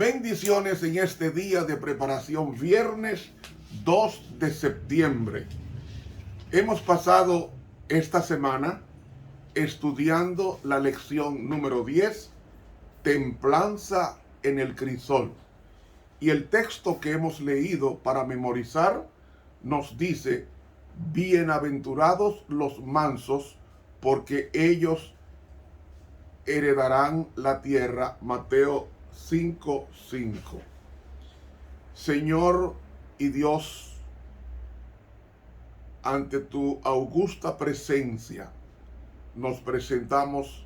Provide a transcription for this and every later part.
Bendiciones en este día de preparación, viernes 2 de septiembre. Hemos pasado esta semana estudiando la lección número 10, Templanza en el crisol. Y el texto que hemos leído para memorizar nos dice: bienaventurados los mansos, porque ellos heredarán la tierra. Mateo 5:5. Señor y Dios, ante tu augusta presencia nos presentamos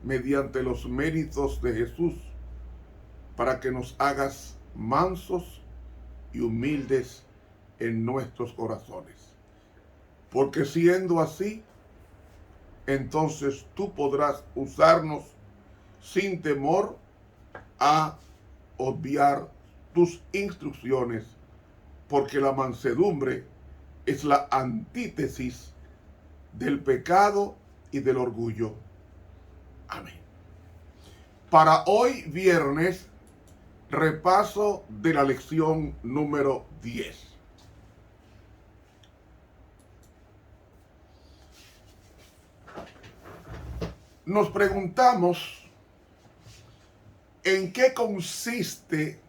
mediante los méritos de Jesús para que nos hagas mansos y humildes en nuestros corazones. Porque siendo así, entonces tú podrás usarnos sin temor a obviar tus instrucciones, porque la mansedumbre es la antítesis del pecado y del orgullo. Amén. Para hoy viernes, repaso de la lección número 10. Nos preguntamos en qué consiste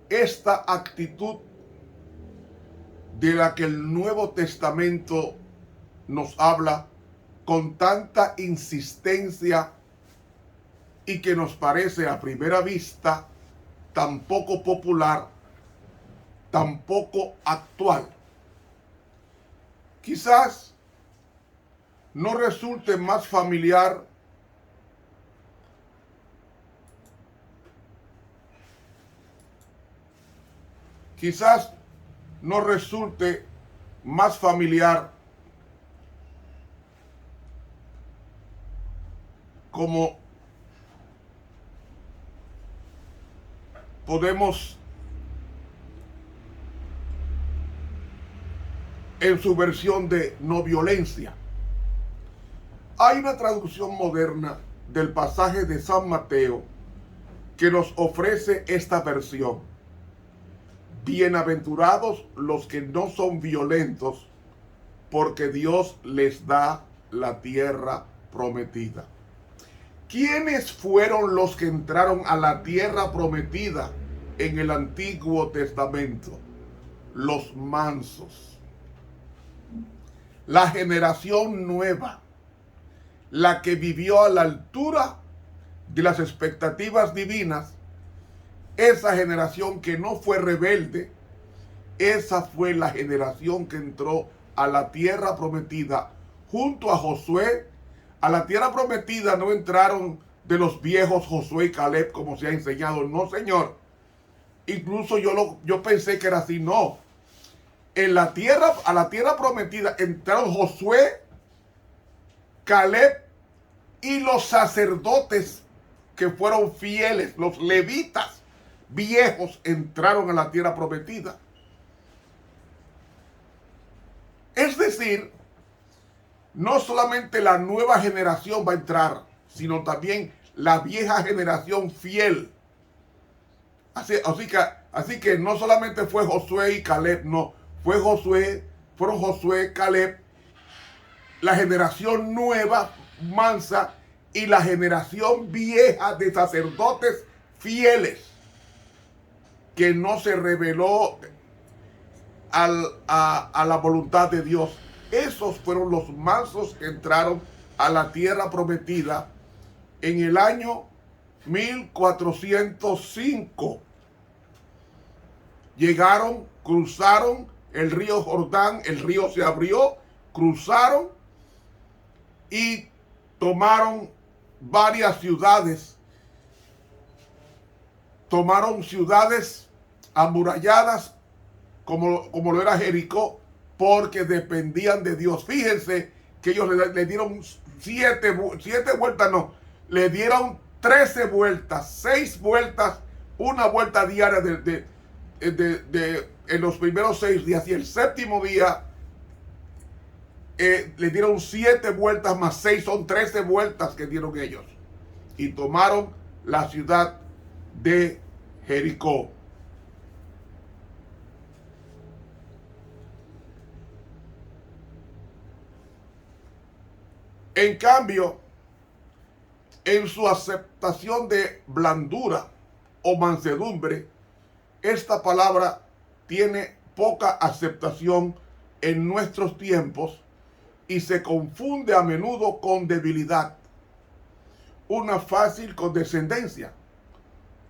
esta actitud de la que el Nuevo Testamento nos habla con tanta insistencia y que nos parece a primera vista tan poco popular, tan poco actual. Quizás no resulte más familiar como podemos en su versión de no violencia. Hay una traducción moderna del pasaje de San Mateo que nos ofrece esta versión: bienaventurados los que no son violentos, porque Dios les da la tierra prometida. ¿Quiénes fueron los que entraron a la tierra prometida en el Antiguo Testamento? Los mansos. La generación nueva, la que vivió a la altura de las expectativas divinas, esa generación que no fue rebelde, esa fue la generación que entró a la tierra prometida junto a Josué. A la tierra prometida no entraron de los viejos Josué y Caleb, como se ha enseñado. No, señor. Incluso yo pensé que era así. No. A la tierra prometida entraron Josué, Caleb y los sacerdotes que fueron fieles. Los levitas viejos entraron a la tierra prometida. Es decir, no solamente la nueva generación va a entrar, sino también la vieja generación fiel. Así que no solamente fue Josué y Caleb, no, fueron Josué, Caleb, la generación nueva, mansa, y la generación vieja de sacerdotes fieles, que no se rebeló a la voluntad de Dios. Esos fueron los mansos que entraron a la tierra prometida en el año 1405. Llegaron, cruzaron el río Jordán, el río se abrió, cruzaron y tomaron varias ciudades. Tomaron ciudades amuralladas como lo era Jericó, porque dependían de Dios. Fíjense que ellos le dieron 7 vueltas, no, le dieron 13 vueltas, 6 vueltas, una vuelta diaria en los primeros 6 días, y el séptimo día le dieron 7 vueltas más 6, son 13 vueltas que dieron ellos, y tomaron la ciudad de Jericó. En cambio, en su aceptación de blandura o mansedumbre, esta palabra tiene poca aceptación en nuestros tiempos y se confunde a menudo con debilidad, una fácil condescendencia.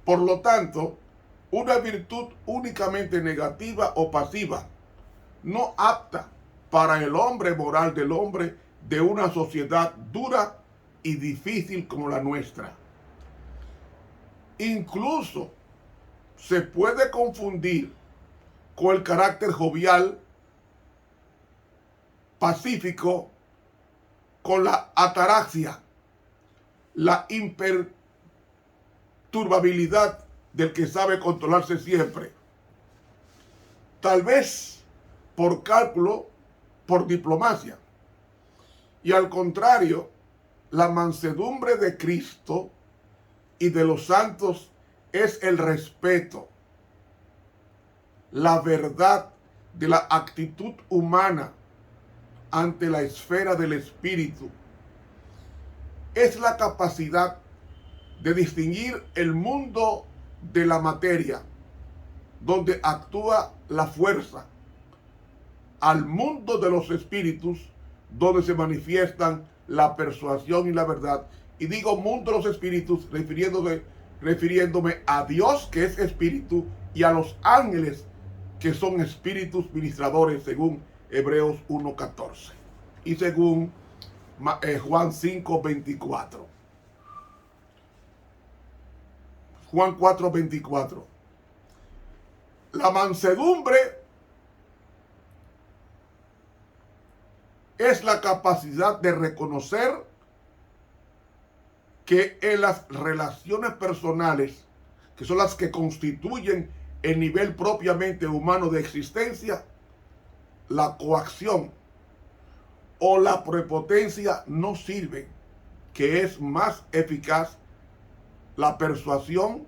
Por lo tanto, una virtud únicamente negativa o pasiva, no apta para el hombre moral del hombre de una sociedad dura y difícil como la nuestra. Incluso se puede confundir con el carácter jovial, pacífico, con la ataraxia, la imperturbabilidad del que sabe controlarse siempre. Tal vez por cálculo, por diplomacia. Y al contrario, la mansedumbre de Cristo y de los santos es el respeto, la verdad de la actitud humana ante la esfera del espíritu. Es la capacidad de distinguir el mundo de la materia, donde actúa la fuerza, al mundo de los espíritus, donde se manifiestan la persuasión y la verdad. Y digo mundo de los espíritus refiriéndome a Dios, que es espíritu, y a los ángeles, que son espíritus ministradores, según Hebreos 1:14 y según Juan 5:24. Juan 4:24. La mansedumbre es la capacidad de reconocer que en las relaciones personales, que son las que constituyen el nivel propiamente humano de existencia, la coacción o la prepotencia no sirven, que es más eficaz la persuasión,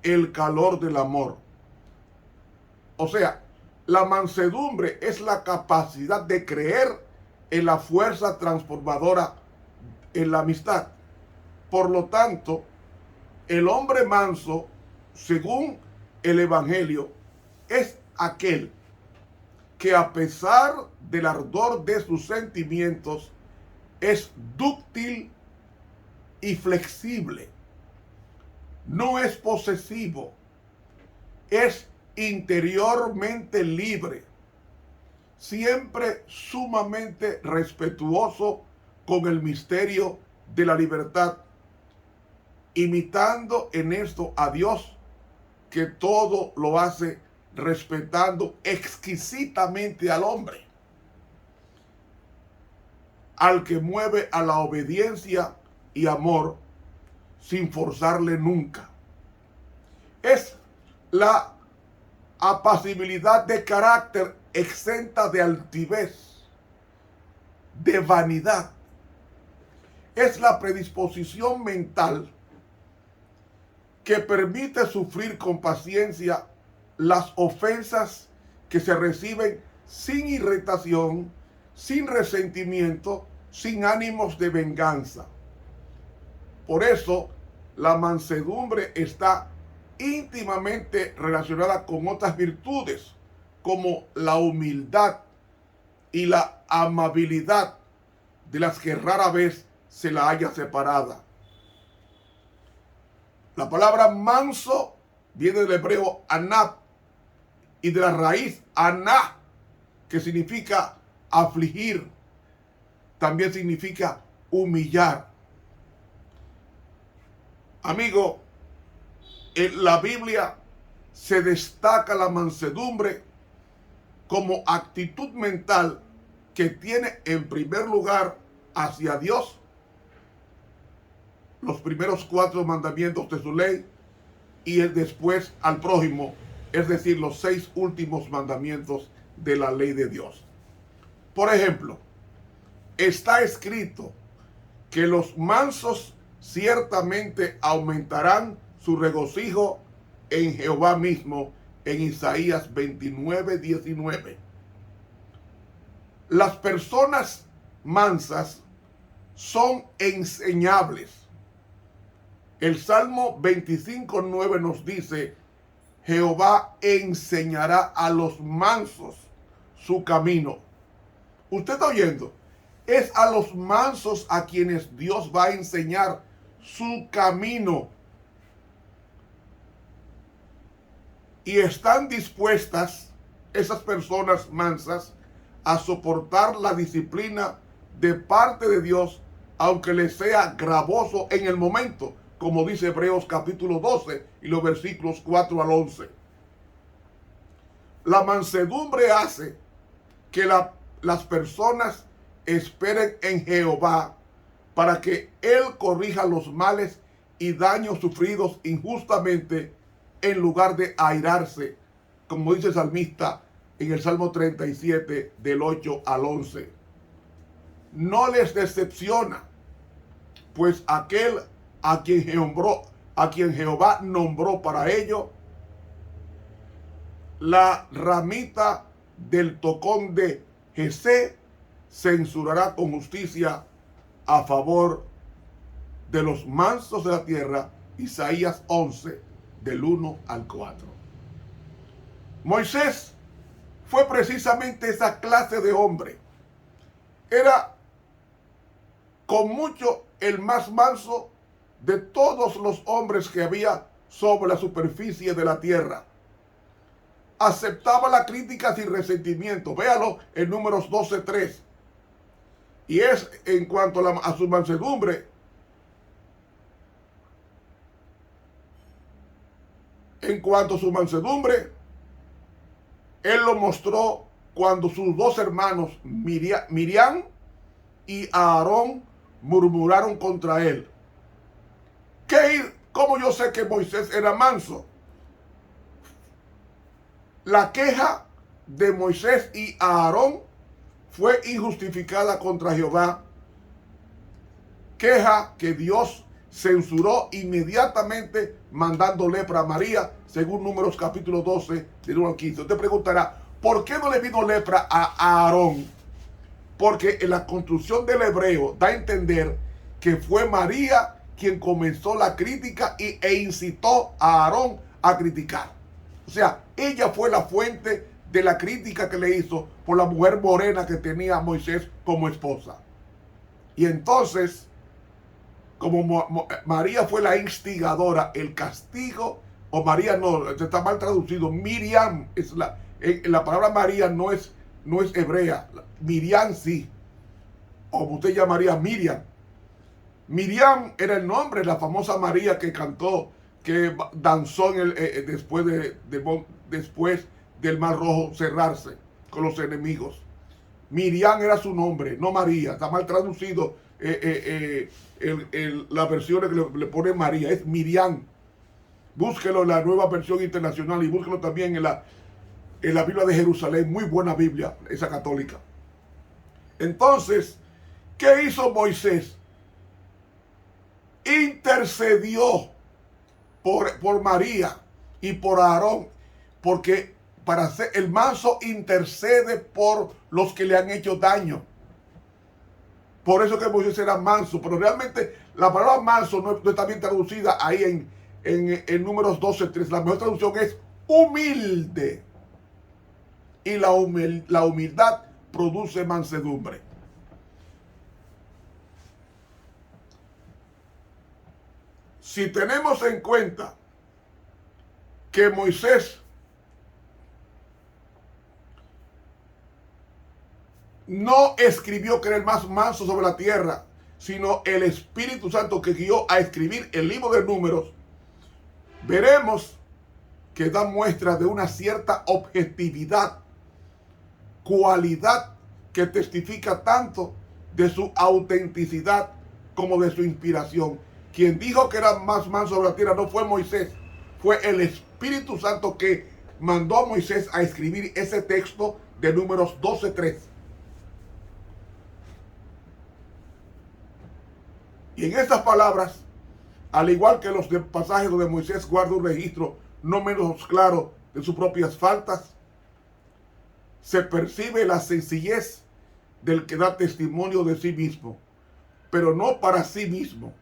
el calor del amor. O sea, la mansedumbre es la capacidad de creer en la fuerza transformadora en la amistad. Por lo tanto, el hombre manso, según el Evangelio, es aquel que a pesar del ardor de sus sentimientos es dúctil y flexible, no es posesivo, es interiormente libre, siempre sumamente respetuoso con el misterio de la libertad, imitando en esto a Dios, que todo lo hace respetando exquisitamente al hombre, al que mueve a la obediencia y amor sin forzarle nunca. Es la apacibilidad de carácter exenta de altivez, de vanidad. Es la predisposición mental que permite sufrir con paciencia las ofensas que se reciben sin irritación, sin resentimiento, sin ánimos de venganza. Por eso, la mansedumbre está íntimamente relacionada con otras virtudes, como la humildad y la amabilidad, de las que rara vez se la haya separada. La palabra manso viene del hebreo anab y de la raíz aná, que significa afligir, también significa humillar. Amigo, en la Biblia se destaca la mansedumbre como actitud mental que tiene en primer lugar hacia Dios los primeros 4 mandamientos de su ley y después al prójimo, es decir, los 6 últimos mandamientos de la ley de Dios. Por ejemplo, está escrito que los mansos ciertamente aumentarán su regocijo en Jehová mismo, en Isaías 29:19. Las personas mansas son enseñables. El Salmo 25:9 nos dice: Jehová enseñará a los mansos su camino. ¿Usted está oyendo? Es a los mansos a quienes Dios va a enseñar su camino. Y están dispuestas esas personas mansas a soportar la disciplina de parte de Dios, aunque les sea gravoso en el momento, como dice Hebreos capítulo 12 y los versículos 4 al 11. La mansedumbre hace que las personas esperen en Jehová para que Él corrija los males y daños sufridos injustamente, en lugar de airarse, como dice el salmista en el Salmo 37 del 8 al 11. No les decepciona, pues aquel a quien Jehová nombró para ello, la ramita del tocón de Jesé censurará con justicia a favor de los mansos de la tierra. Isaías 11 del 1 al 4. Moisés fue precisamente esa clase de hombre. Era con mucho el más manso de todos los hombres que había sobre la superficie de la tierra. Aceptaba la crítica sin resentimiento. Véalo en Números 12:3. Y es en cuanto a su mansedumbre. En cuanto a su mansedumbre, él lo mostró cuando sus dos hermanos, Miriam y Aarón, murmuraron contra él. ¿Cómo yo sé que Moisés era manso? La queja de Moisés y Aarón fue injustificada contra Jehová. Queja que Dios censuró inmediatamente, mandando lepra a María, según Números capítulo 12, del 1 al 15. Usted preguntará, ¿por qué no le vino lepra a Aarón? Porque en la construcción del hebreo da a entender que fue María quien comenzó la crítica e incitó a Aarón a criticar. O sea, ella fue la fuente de la crítica que le hizo por la mujer morena que tenía Moisés como esposa. Y entonces, como María fue la instigadora, el castigo, o María no, está mal traducido, Miriam, es la palabra María no es hebrea, Miriam sí, o usted llamaría Miriam. Miriam era el nombre de la famosa María que cantó, que danzó después del Mar Rojo cerrarse con los enemigos. Miriam era su nombre, no María. Está mal traducido la versión que le pone María. Es Miriam. Búsquelo en la Nueva Versión Internacional y búsquelo también en la Biblia de Jerusalén. Muy buena Biblia, esa católica. Entonces, ¿qué hizo Moisés? Intercedió por María y por Aarón, porque el manso intercede por los que le han hecho daño. Por eso que Moisés era manso, pero realmente la palabra manso no está bien traducida ahí en Números 12:3. La mejor traducción es humilde. Y la humildad produce mansedumbre. Si tenemos en cuenta que Moisés no escribió que era el más manso sobre la tierra, sino el Espíritu Santo que guió a escribir el libro de Números, veremos que da muestra de una cierta objetividad, cualidad que testifica tanto de su autenticidad como de su inspiración. Quien dijo que era más manso sobre la tierra no fue Moisés, fue el Espíritu Santo que mandó a Moisés a escribir ese texto de Números 12:3. Y en estas palabras al igual que los pasajes donde Moisés guarda un registro no menos claro de sus propias faltas, se percibe la sencillez del que da testimonio de sí mismo, pero no para sí mismo.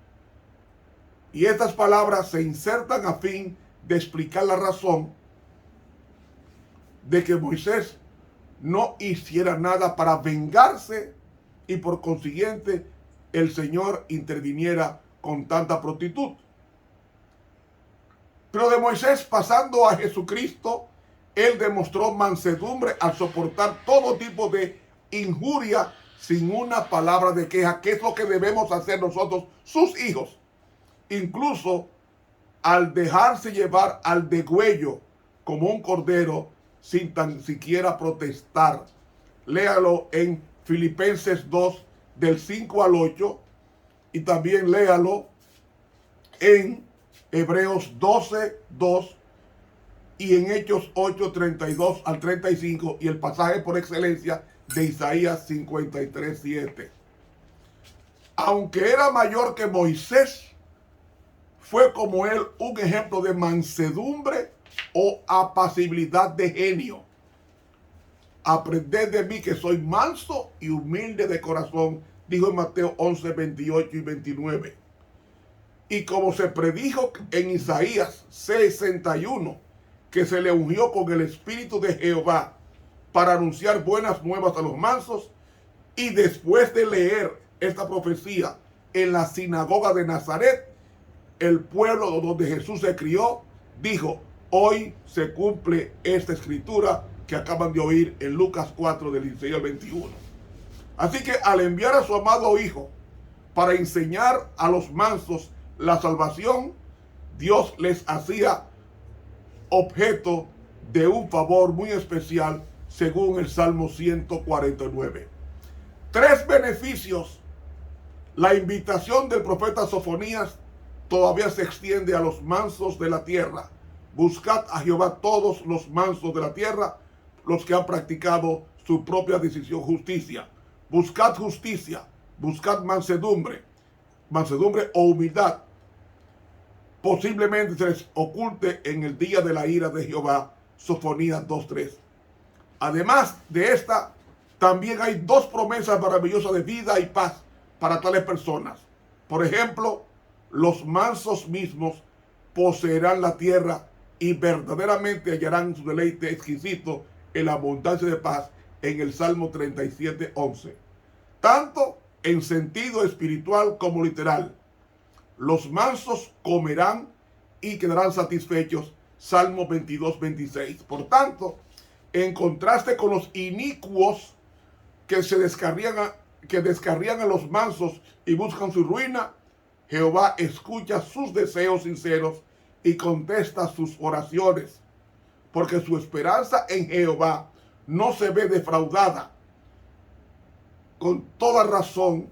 Y estas palabras se insertan a fin de explicar la razón de que Moisés no hiciera nada para vengarse y por consiguiente el Señor interviniera con tanta prontitud. Pero de Moisés pasando a Jesucristo, él demostró mansedumbre al soportar todo tipo de injuria sin una palabra de queja, que es lo que debemos hacer nosotros, sus hijos. Incluso al dejarse llevar al degüello como un cordero sin tan siquiera protestar. Léalo en Filipenses 2 del 5 al 8 y también léalo en Hebreos 12, 2 y en Hechos 8, 32 al 35 y el pasaje por excelencia de Isaías 53, 7. Aunque era mayor que Moisés, fue como él un ejemplo de mansedumbre o apacibilidad de genio. Aprended de mí que soy manso y humilde de corazón, dijo en Mateo 11, 28 y 29. Y como se predijo en Isaías 61, que se le ungió con el Espíritu de Jehová para anunciar buenas nuevas a los mansos, y después de leer esta profecía en la sinagoga de Nazaret, el pueblo donde Jesús se crió, dijo: hoy se cumple esta escritura que acaban de oír en Lucas 4 del 16 al 21. Así que al enviar a su amado Hijo para enseñar a los mansos la salvación, Dios les hacía objeto de un favor muy especial según el Salmo 149. 3 beneficios. La invitación del profeta Sofonías todavía se extiende a los mansos de la tierra. Buscad a Jehová todos los mansos de la tierra, los que han practicado su propia decisión justicia. Buscad justicia, buscad mansedumbre o humildad. Posiblemente se les oculte en el día de la ira de Jehová. Sofonías 2:3. Además de esta, también hay 2 promesas maravillosas de vida y paz para tales personas. Por ejemplo, los mansos mismos poseerán la tierra y verdaderamente hallarán su deleite exquisito en la abundancia de paz, en el Salmo 37:11. Tanto en sentido espiritual como literal. Los mansos comerán y quedarán satisfechos. Salmo 22:26. Por tanto, en contraste con los inicuos que descarrían a los mansos y buscan su ruina, Jehová escucha sus deseos sinceros y contesta sus oraciones, porque su esperanza en Jehová no se ve defraudada. Con toda razón,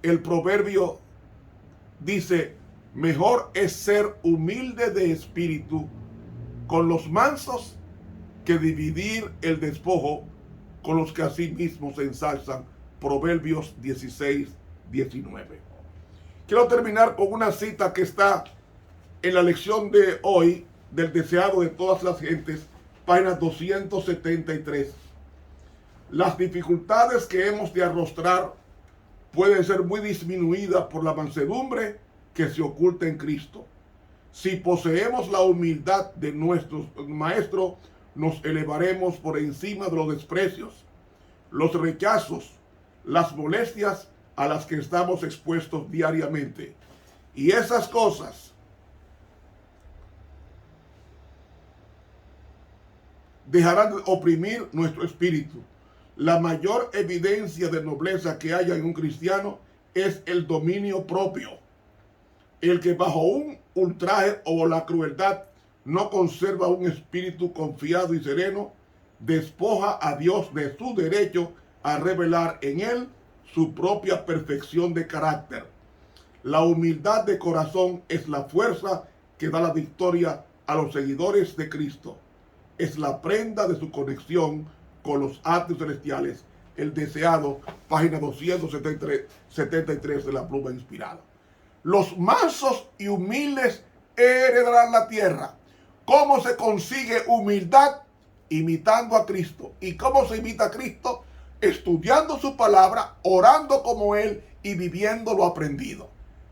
el proverbio dice: mejor es ser humilde de espíritu con los mansos que dividir el despojo con los que a sí mismos se ensalzan. Proverbios 16, 19. Quiero terminar con una cita que está en la lección de hoy del deseado de todas las gentes, página 273. Las dificultades que hemos de arrostrar pueden ser muy disminuidas por la mansedumbre que se oculta en Cristo. Si poseemos la humildad de nuestro Maestro, nos elevaremos por encima de los desprecios, los rechazos, las molestias a las que estamos expuestos diariamente. Y esas cosas dejarán de oprimir nuestro espíritu. La mayor evidencia de nobleza que haya en un cristiano es el dominio propio. El que bajo un ultraje o la crueldad no conserva un espíritu confiado y sereno, despoja a Dios de su derecho a revelar en él su propia perfección de carácter. La humildad de corazón es la fuerza que da la victoria a los seguidores de Cristo. Es la prenda de su conexión con los atrios celestiales. El deseado, página 273 de la pluma inspirada. los mansos y humildes heredarán la tierra. ¿Cómo se consigue humildad? Imitando a Cristo. ¿Y cómo se imita a Cristo? Estudiando su palabra, orando como Él y viviendo lo aprendido.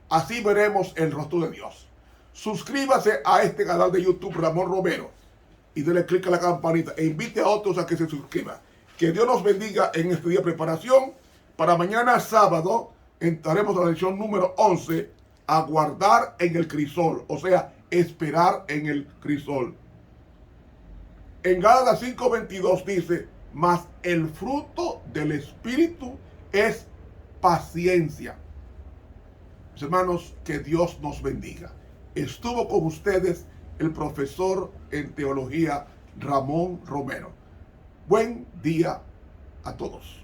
Así veremos el rostro de Dios. Suscríbase a este canal de YouTube Ramón Romero y dele clic a la campanita e invite a otros a que se suscriban. Que Dios nos bendiga en este día de preparación. Para mañana sábado entraremos a la lección número 11, aguardar en el crisol, o sea, esperar en el crisol. En Gálatas 5:22 dice, mas el fruto del Espíritu es paciencia. Mis hermanos, que Dios nos bendiga. Estuvo con ustedes el profesor en teología Ramón Romero. Buen día a todos.